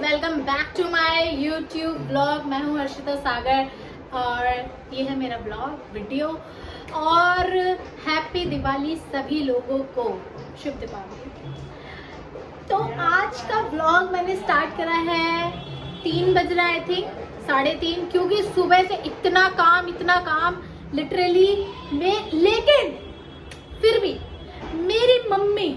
Welcome back to my YouTube blog. मैं हूँ हर्षिता सागर और ये है मेरा ब्लॉग वीडियो। और हैप्पी दिवाली सभी लोगों को, शुभ दीपावली। तो आज का ब्लॉग मैंने स्टार्ट करा है 3 बज रहा है, आई थिंक 3:30, क्योंकि सुबह से इतना काम लिटरली में। लेकिन फिर भी मेरी मम्मी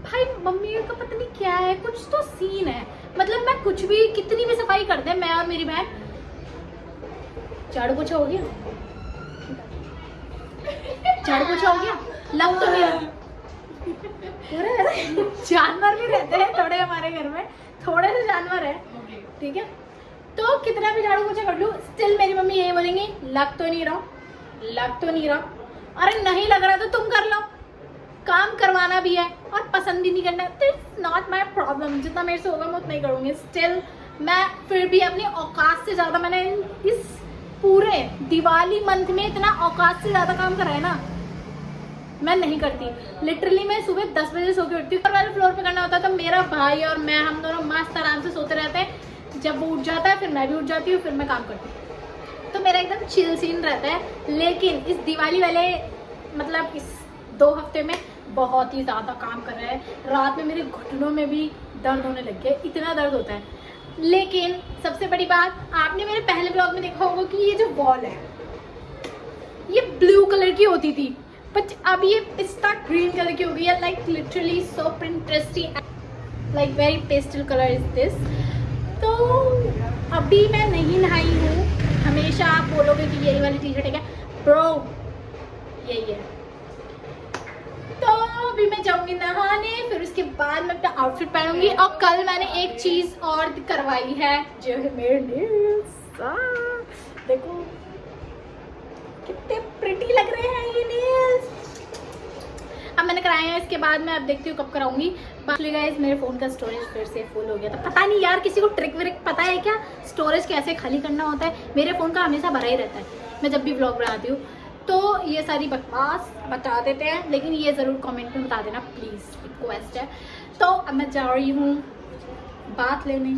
का पता नहीं क्या है, कुछ तो सीन है। मतलब मैं कुछ भी, कितनी भी सफाई कर दे, मैं और मेरी बहन। झाड़ू पोछा हो गया, लग तो गया। जानवर भी रहते हैं थोड़े हमारे घर में, थोड़े से जानवर है, ठीक है। तो कितना भी झाड़ू पोछा कर लूं, स्टिल मेरी मम्मी यही बोलेंगी, लग तो नहीं रहा। अरे नहीं लग रहा तो तुम कर लो, काम करवाना भी है और पसंद भी नहीं करना, तो इट्स नॉट माई प्रॉब्लम। जितना मेरे से होगा मैं उतना ही करूँगी। स्टिल मैं फिर भी अपनी औकात से ज़्यादा, मैंने इस पूरे दिवाली मंथ में इतना औकात से ज़्यादा काम करा है ना, मैं नहीं करती। लिटरली मैं सुबह 10 बजे सो के उठती हूँ। वाले फ्लोर पे करना होता है तो मेरा भाई और मैं, हम दोनों मस्त आराम से सोते रहते हैं। जब वो उठ जाता है फिर मैं भी उठ जाती हूँ, फिर मैं काम करती हूँ। तो मेरा एकदम चिल सीन रहता है। लेकिन इस दिवाली वाले मतलब इस 2 हफ्ते में बहुत ही ज़्यादा काम कर रहा है। रात में मेरे घुटनों में भी दर्द होने लग गया, इतना दर्द होता है। लेकिन सबसे बड़ी बात, आपने मेरे पहले ब्लॉग में देखा होगा कि ये जो वॉल है ये ब्लू कलर की होती थी, बट अब ये पिस्ता ग्रीन कलर की हो गई है। Like literally so Pinteresty, like very pastel colour is this. तो अभी मैं नहीं नहाई हूँ। हमेशा आप बोलोगे कि यही वाली टी शर्ट है क्या ब्रो, यही है। तो अभी मैं जाऊंगी नहाने, फिर उसके बाद मैं अपना आउटफिट पहनूंगी। और कल मैंने एक चीज और करवाई है, जो है मेरे नेल्स। देखो कितने प्रिटी लग रहे हैं ये नेल्स। अब मैंने कराए हैं, इसके बाद मैं अब देखती हूँ कब कराऊंगी। बाकी गाइस, मेरे फोन का स्टोरेज फिर से फुल हो गया था। पता नहीं यार, किसी को ट्रिक व्रिक पता है क्या, स्टोरेज कैसे खाली करना होता है? मेरे फोन का हमेशा भरा ही रहता है, मैं जब भी ब्लॉग बनाती हूँ। तो ये सारी बकवास बता देते हैं, लेकिन ये ज़रूर कमेंट में बता देना प्लीज़, रिक्वेस्ट है। तो अब मैं जा रही हूँ बात लेने,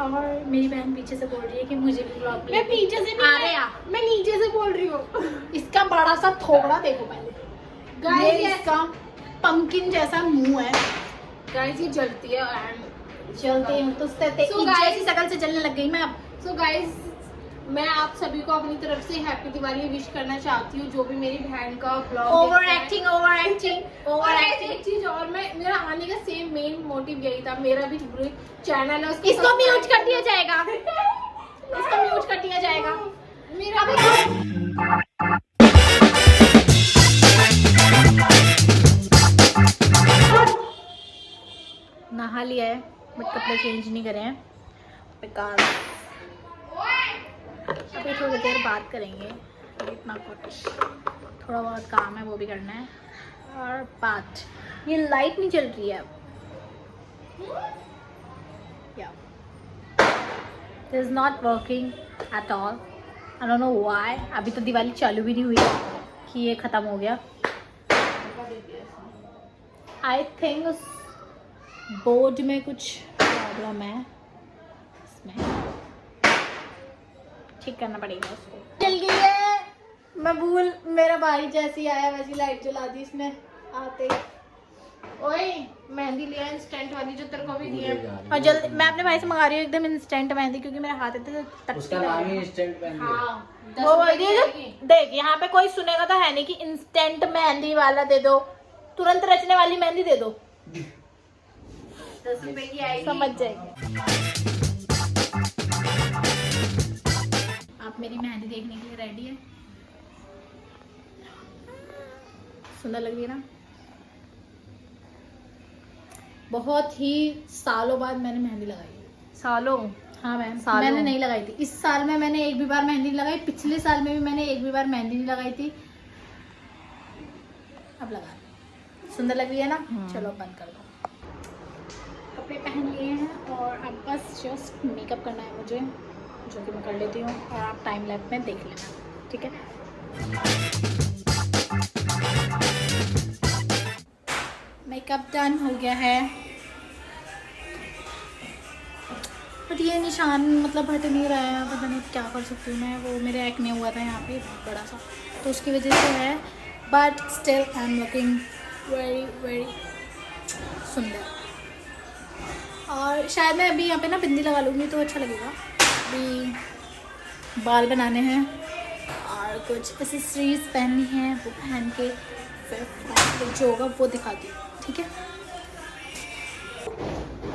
और मेरी बहन पीछे से बोल रही है कि मुझे भी ब्लॉग। मैं पीछे से नहीं, अरे यार मैं नीचे से बोल रही हूँ। इसका बड़ा सा थोबड़ा देखो पहले गाइस, इसका पंकिन जैसा मुंह है गाइस, ये जलती है एंड जलते हैं तो जैसी शकल से जलने लग गई मैं अब। सो गाइस, मैं आप सभी को अपनी तरफ से हैप्पी दिवाली विश करना चाहती हूँ, जो भी मेरी बहन का ब्लॉग ओवर एक्टिंग चीज। और मैं, मेरा आने का सेम मेन मोटिव यही था। मेरा भी चैनल है, इसको म्यूट कर दिया जाएगा। इसको म्यूट कर दिया जाएगा। मेरा नहा लिया है, बट कपड़े चेंज नहीं करे हैं बिकॉज अभी थोड़ी देर बात करेंगे। इतना कुछ थोड़ा बहुत काम है वो भी करना है। और बात, ये लाइट नहीं चल रही है अब, this is not working at all. I don't know why. अभी तो दिवाली चालू भी नहीं हुई कि ये ख़त्म हो गया। आई थिंक उस बोर्ड में कुछ प्रॉब्लम है, इसमें ठीक करना पड़ेगा उसको। चल गई है, मैं भूल, मेरा भाई जैसी आया वैसी लाइट जला दी इसने आते। ओए मेहंदी लिया इंस्टेंट वाली, जो तेरे को भी दी है। और जल्दी, मैं अपने भाई से मंगा रही हूँ एकदम इंस्टेंट मेहंदी, क्योंकि मेरे हाथ इतने उसका नाम ही इंस्टेंट मेहंदी है। हाँ, वो देख, यहाँ पे कोई सुनेगा तो है नहीं कि इंस्टेंट मेहंदी वाला दे दो, तुरंत रचने वाली मेहंदी दे दो, 10 रुपए की आएगी, समझ जाएगी। आप मेरी मेहंदी देखने के लिए रेडी है? सुंदर लग रही है ना? बहुत ही सालों बाद मैंने मेहंदी लगाई है। सालों? हाँ मैम, मैंने नहीं लगाई थी। इस साल में मैंने एक भी बार मेहंदी नहीं लगाई, पिछले साल में भी मैंने एक भी बार मेहंदी नहीं लगाई थी। अब लगा ली। सुंदर लग रही है ना? चलो बंद कर दो। कपड़े पहन लिए हैं और अब बस जस्ट मेकअप करना है मुझे, जो कि मैं कर लेती हूँ, और आप टाइम लैप में देख लेना, ठीक है। मेकअप डन हो गया है। बट ये निशान मतलब हट नहीं रहा है, पता नहीं क्या कर सकती हूँ मैं। वो मेरे एक्ने हुआ था यहाँ पे बहुत बड़ा सा, तो उसकी वजह से है। But still I am looking very very सुंदर। और शायद मैं अभी यहाँ पे ना बिंदी लगा लूँगी तो अच्छा लगेगा। अभी बाल बनाने हैं और कुछ एक्सेसरीज पहननी है, वो पहन के फिर जो होगा वो दिखाती हूँ, ठीक है।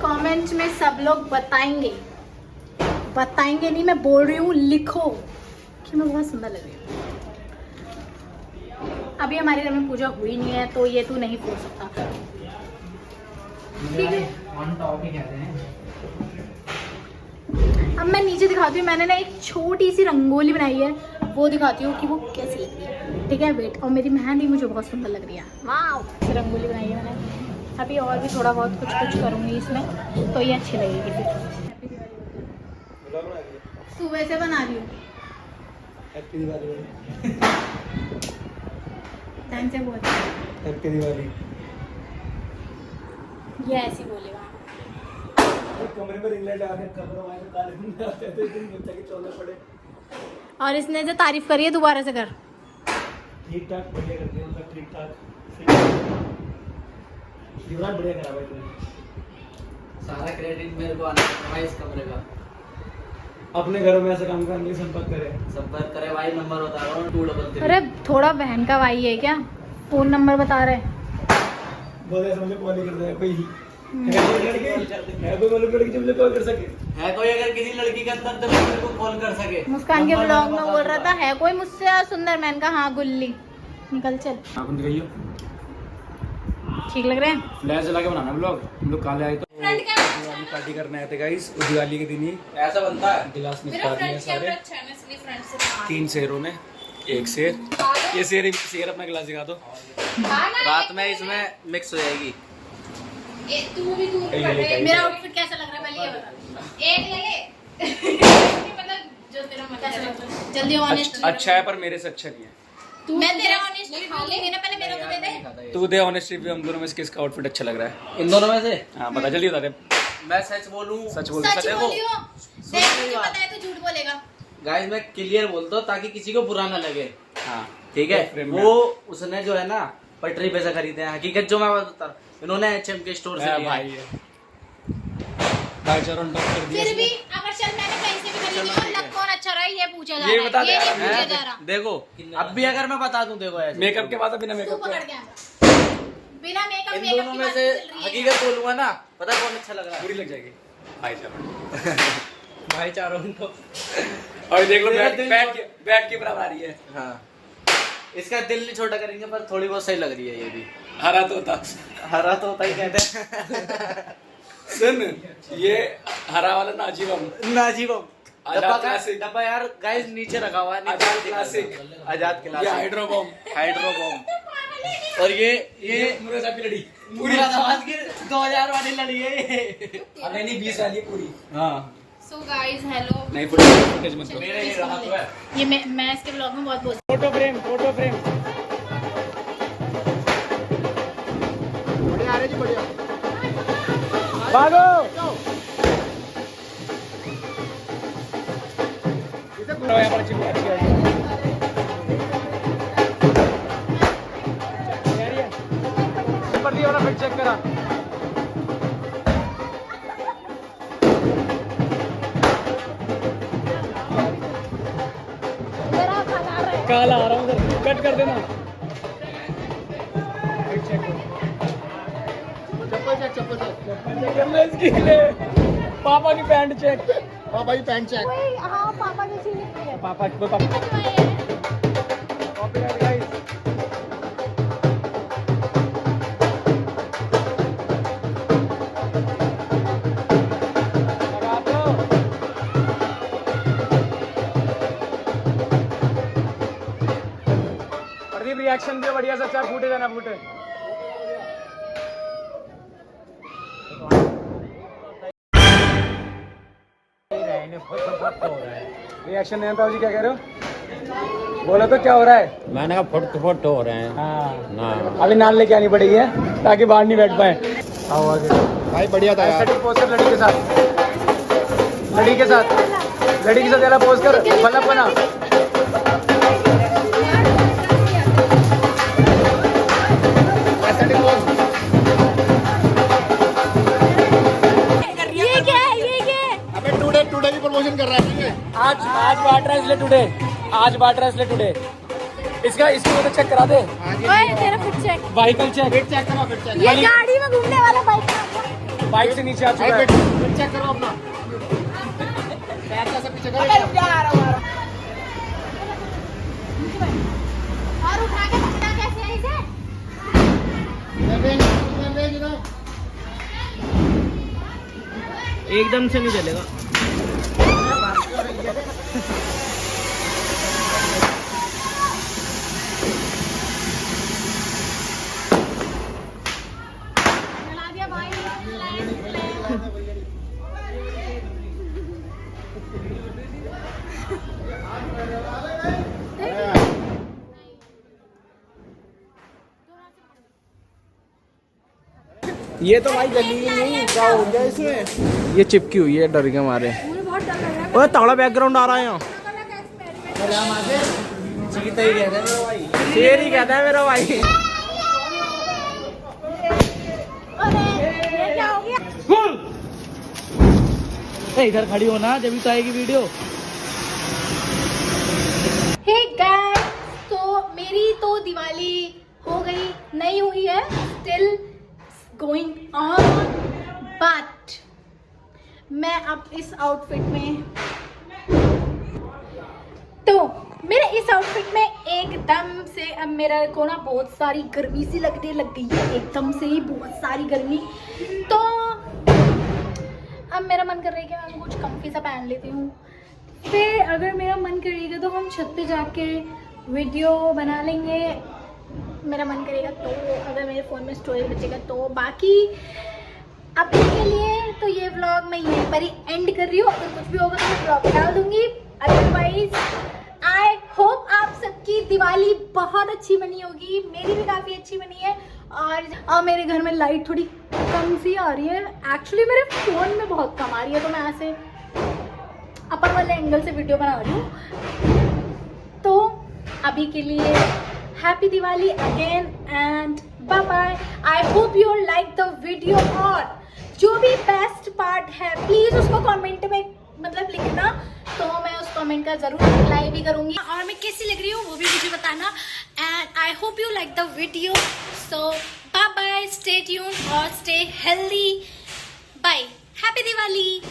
कमेंट में सब लोग बताएंगे नहीं, मैं बोल रही हूँ, लिखो कि मैं बहुत सुंदर लग रही हूँ। अभी हमारे घर में पूजा हुई नहीं है तो ये तू नहीं बोल सकता, ठीक है। अब मैं नीचे दिखाती हूँ, मैंने ना एक छोटी सी रंगोली बनाई है, वो दिखाती हूँ कि वो कैसी लग रही है, ठीक है। वेट, और मेरी मेहंदी मुझे बहुत सुंदर लग रही है। वाह, रंगोली बनाई है मैंने। अभी और भी थोड़ा बहुत कुछ करूँगी इसमें तो ये अच्छी लगेगी फिर। सुबह से बना रही हूँ। हैप्पी दिवाली। ढंग से बोल। हैप्पी दिवाली। ये ऐसे ही बोलेगा। कमरे में रिंग लाइट लगा के कमरे में काले दिन आते थे, दिन बच्चा के चौदह पड़े। और इसने जो तारीफ करी है दोबारा से कर। ठीक ठाक बढ़िया कर दिया, मतलब ठीक ठाक। युवराज बढ़िया करा भाई तूने। सारा क्रेडिट मेरे को आना है भाई इस कमरे का। अपने घरों में ऐसा काम करने के लिए संपर्क करें। संपर्क करे भाई, नंबर बता रहा हूँ 233। अरे थोड़ा बहन का भाई है क्या, फोन नंबर बता रहे। बोले समझ कॉल ही कर दे कोई है कोई लड़की है, कोई मतलब लड़की जो मुझे कॉल कर सके है कोई, अगर किसी लड़की के अंदर तो मेरे को कॉल कर सके। मुस्कान के ब्लॉग में बोल रहा था है कोई मुझसे सुंदर, मैंने कहा हाँ गुल्ली निकल चल। आप दिखाइए, ठीक लग रहे हैं। फ्लैश जला के बनाना ब्लॉग। हम लोग काले आए तो दिवाली पार्टी करने आए थे गाइस। उस दिवाली के दिन ही ऐसा बनता है। गिलास निकाल दिए सारे 3 शेरों ने। एक शेर, ये शेर अपना गिलास दिखा दो। रात में इसमें मिक्स हो जाएगी। मेरा आउटफिट कैसा लग रहा है पहले ये बता। एक ले ले। मतलब जो तेरा मन कैसा करे। लग रहा है? जल्दी ऑनेस्ट। अच्छा है पर मेरे से अच्छा नहीं है। मैं तेरा ऑनेस्ट रिव्यू लेंगे ना, पहले मेरा तो दे दे। तू दे ऑनेस्ट रिव्यू, हम दोनों में से किसका आउटफिट अच्छा लग रहा है। इन दोनों में से हाँ बता, जल्दी बता दे। मैं सच बोलूं, सच बोल। सच देखो, बोलियो। देख मुझे पता है तू झूठ बोलेगा। गाइस मैं क्लियर बोलता हूँ ताकि किसी को बुरा ना लगे। हाँ ठीक है, वो उसने जो है ना पटरी पे से खरीदे हैं। हकीकत जो मैं बता रहा हूँ, इन्होंने एचएम के स्टोर से लिया भाई है भाईचारा टॉप कर दिया। फिर भी अगर चल मैंने कहीं से भी खरीदी हो, लग कौन अच्छा रहा है ये पूछा जा रहा ये है। बता दे ये नहीं यार, पूछा जा रहा। देखो अब भी अगर मैं बता दूं, देखो ऐसे मेकअप के बाद बिना तू मेकअप पकड़ के गया बिना मेकअप। इन दोनों में से हकीकत बोलूंगा ना, पता कौन अच्छा लग रहा है। पूरी लग जाएगी भाईचारा। भाईचारा तो और देख लो मेरा दिल बैट की बराबर आ रही है। हाँ, इसका दिल नहीं छोटा करेंगे पर थोड़ी बहुत सही लग रही है ये भी। हरा तोता। हरा तो होता ही कहते हैं। सुन, ये हरा वाला नाजीबम। नाजीबम आजाद क्लासिक। डब्बा यार गाइस नीचे रखा हुआ है। आजाद क्लासिक। आजाद ये क्लासिक। हाइड्रोबम। हाइड्रोबम। और ये मुर्गा साहब की लड़ी। मुरादाबाद की 2000 वाली लड़ी है ये। अरे नहीं 20 वाली है पूरी। हाँ सो गाइस हेलो। नहीं फुटेज मत दो। मेरे ये रहा तो है। ये मैं इसके ब्लॉग में बहुत बोलती फोटो फ्रेम। बढ़िया आ रही जी, बढ़िया। भागो। यहाँ पर चिपका दिया है। पर दिया वाला फिर चेक करा। काला आ रहा हूँ, कट कर देना। चप्पल चेक करना इसकी लिए। पापा की पैंट चेक। हाँ पापा जैसी लिखती है। पापा कॉपीराइट गाइस। लगा दो। प्रदीप रिएक्शन भी बढ़िया से अच्छा, फूटे जाना फूटे। रिएक्शन नहीं आता जी, क्या कह रहे हो? बोलो तो क्या हो रहा है? मैंने कहा फुट हो रहे हैं। हाँ ना अभी नाल लेके आनी पड़ेगी है ताकि बाहर नहीं बैठ पाए। आओ आगे भाई बढ़िया था यार। एस्थेटिक पोस्टर लड़की के साथ। लड़ी के साथ जरा पोज कर, बल्लभ बना। ये क्या है, ये क्या है? अबे टुडे की प्रमोशन कर रहा है। आज बांट रहा है इसलिए टुडे, आज बांट रहा है इसलिए टुडे। इसको तो चेक करा दे, ओए तेरा fit check. Vehicle check, check करो, फिर चेक ये गाड़ी में घूमने वाला बाइक। बाइक से नीचे आ चुका है। फिर चेक करो अपना पैर कैसे पीछे करो। और उठा के पकड़ा कैसे है इसे? एकदम से नहीं चलेगा। चला दिया भाई। ये तो भाई जली ही नहीं, क्या हो गया इसमें? ये चिपकी हुई है डर के मारे। मुझे बहुत डर लग रहा है। ओए तगड़ा बैकग्राउंड आ रहा है यहाँ। चीता ही कहते हैं मेरा भाई। शेर ही कहता है मेरा भाई। अरे ये क्या हो गया? इधर खड़ी हो ना, जब भी तो आएगी वीडियो। हे गाइस, तो मेरी तो दिवाली हो गई, नहीं हुई है, स्टिल गोइंग ऑन, बट मैं अब इस आउटफिट में, तो मेरे इस आउटफिट में एकदम से अब मेरा को ना बहुत सारी गर्मी सी लगने लग गई है, एकदम से ही बहुत सारी गर्मी। तो अब मेरा मन कर रहा है कि मैं कुछ कम्फी सा पहन लेती हूँ। फिर अगर मेरा मन करेगा तो हम छत पे जाके वीडियो बना लेंगे, मेरा मन करेगा तो, अगर मेरे फ़ोन में स्टोरेज बचेगा तो। बाकी अभी के लिए तो ये व्लॉग मैं यहीं पर ही एंड कर रही हूँ। अगर कुछ भी होगा तो मैं व्लॉग डाल दूँगी। अदरवाइज आई होप आप सबकी दिवाली बहुत अच्छी बनी होगी, मेरी भी काफ़ी अच्छी बनी है। और मेरे घर में लाइट थोड़ी कम सी आ रही है, एक्चुअली मेरे फ़ोन में बहुत कम आ रही है, तो मैं ऐसे अपर वाले एंगल से वीडियो बना रही हूँ। तो अभी के लिए happy Diwali again and bye bye. I hope you like the video, और जो भी बेस्ट पार्ट है प्लीज़ उसको कमेंट में मतलब लिखना, तो मैं उस कमेंट का ज़रूर रिप्लाई भी करूँगी, और मैं कैसी लग रही हूँ वो भी मुझे बताना। And I hope you like the video, so bye bye, stay tuned और stay healthy, bye, happy Diwali.